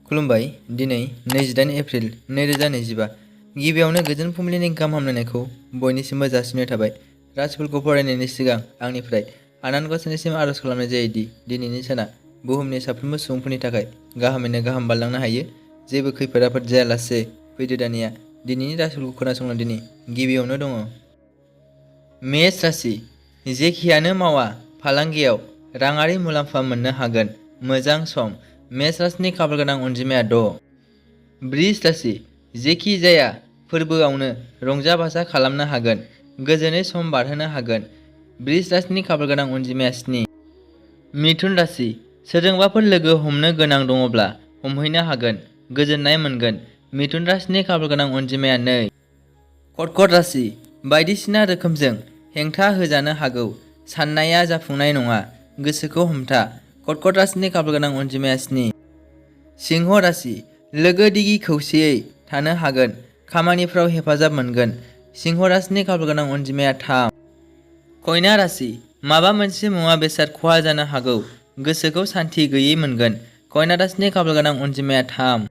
खुलुमबाय। दिनै 28 एप्रिल 2025 गिबियावनो गोजोन फुंबिलिनि गाहाम हामलायनायखौ बयनिसिमबो जासिनाय थाबाय। राशिफोरखौ फरायनायनि सिगां आंनिफ्राय आनान गसाइनिसिम आरज खालामनाय जायोदि दिनैनि साना बुहुमनि साफ्रोमबो सुबुंफोरनि थाखाय गाहामैनो गाहाम बारलांनो हायो। जेबो खैफोद आफोद जायालासे फैदो दानिया दिनैनि राशिफोरखौ खोनासंनो। दिनै गिबियावनो दङ मेष राशि। जेखियानो मावा फालांगियाव राङारि मुलाम्फा मोननो हागोन। मोजां सम। मेष राशिनि खाफाल गोनां अनजिमाया 6। बृष राशि। जेखि जाया फोरबोआवनो रंजा बाजा खालामनो हागोन। गोजोनै सम बारहोनो हागोन। बृष राशिनि खाफाल गोनां अनजिमाया 7। मिथुन राशि। सोरजोंबाफोर लोगो हमनो गोनां दङब्ला हमहैनो हागोन। गोजोननाय मोनगोन। मिथुन राशिनि खाफाल गोनां अनजिमाया 2। कर्कट राशि। बायदिसिना रोखोमजों हेंथा होजानो हागौ। साननाया जाफुंनाय नङा। गोसोखौ हमथा। कर्कट राशिनि खाफाल गोनां अनजिमाया 7। सिंह राशि। लोगो दिगि खौसेयै थानो हागोन। खामानिफ्राव हेफाजाब मोनगोन। सिंह राशिनि खाफाल गोनां अनजिमाया 3। कन्या राशि। माबा मोनसे मुवा बेसाद खहा जानो हागौ। गोसोखौ सान्थि गैयै मोनगोन। कन्या राशिनि खाफाल गोनां अनजिमाया 3।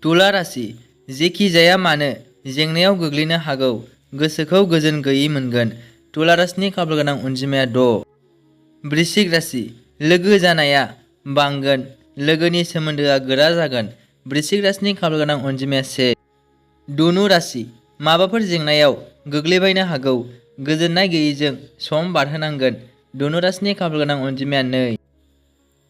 तुला राशि। जेखि जाया मानो जेंनायाव गोग्लैनो हागौ। गोसोखौ गोजोन गैयै मोनगोन। तुला राशिनि खाफाल गोनां अनजिमाया 6। वृश्चिक राशि। लोगो जानाया बांगोन। लोगोनि सोमोन्दोआ गोरा जागोन। वृश्चिक राशिनि खाफाल गोनां अनजिमाया 1। धनु राशि। माबाफोर जेंनायाव गोग्लैबायनो हागौ। गोजोननाय गैयैजों सम बारहोनांगोन। धनु राशिनि खाफाल गोनां अनजिमाया 2।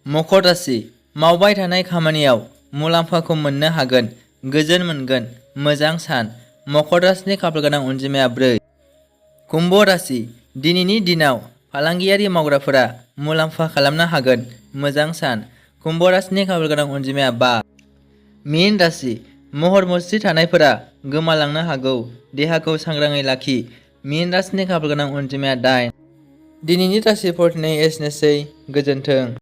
मकर राशि। मावबाय थानाय खामानियाव मुलाम्फाखौ मोननो हागोन। गोजोन मोनगोन। मोजां सान। मकर राशिनि खाफाल गोनां अनजिमाया 4। कुम्भ राशि। दिनैनि दिनाव फालांगियारि मावग्राफोरा मुलाम्फा खालामनो हागोन। मोजां सान। कुम्भ राशिनि खाफाल गोनां अनजिमाया 5। मीन राशि। महर मुस्रि थानायफोरा गोमालांनो हागौ। देहाखौ सांग्राङै लाखि। मीन राशिनि खाफाल गोनां अनजिमाया 8। दिनैनि राशि फरायनाय एसेनोसै। गोजोन्थों।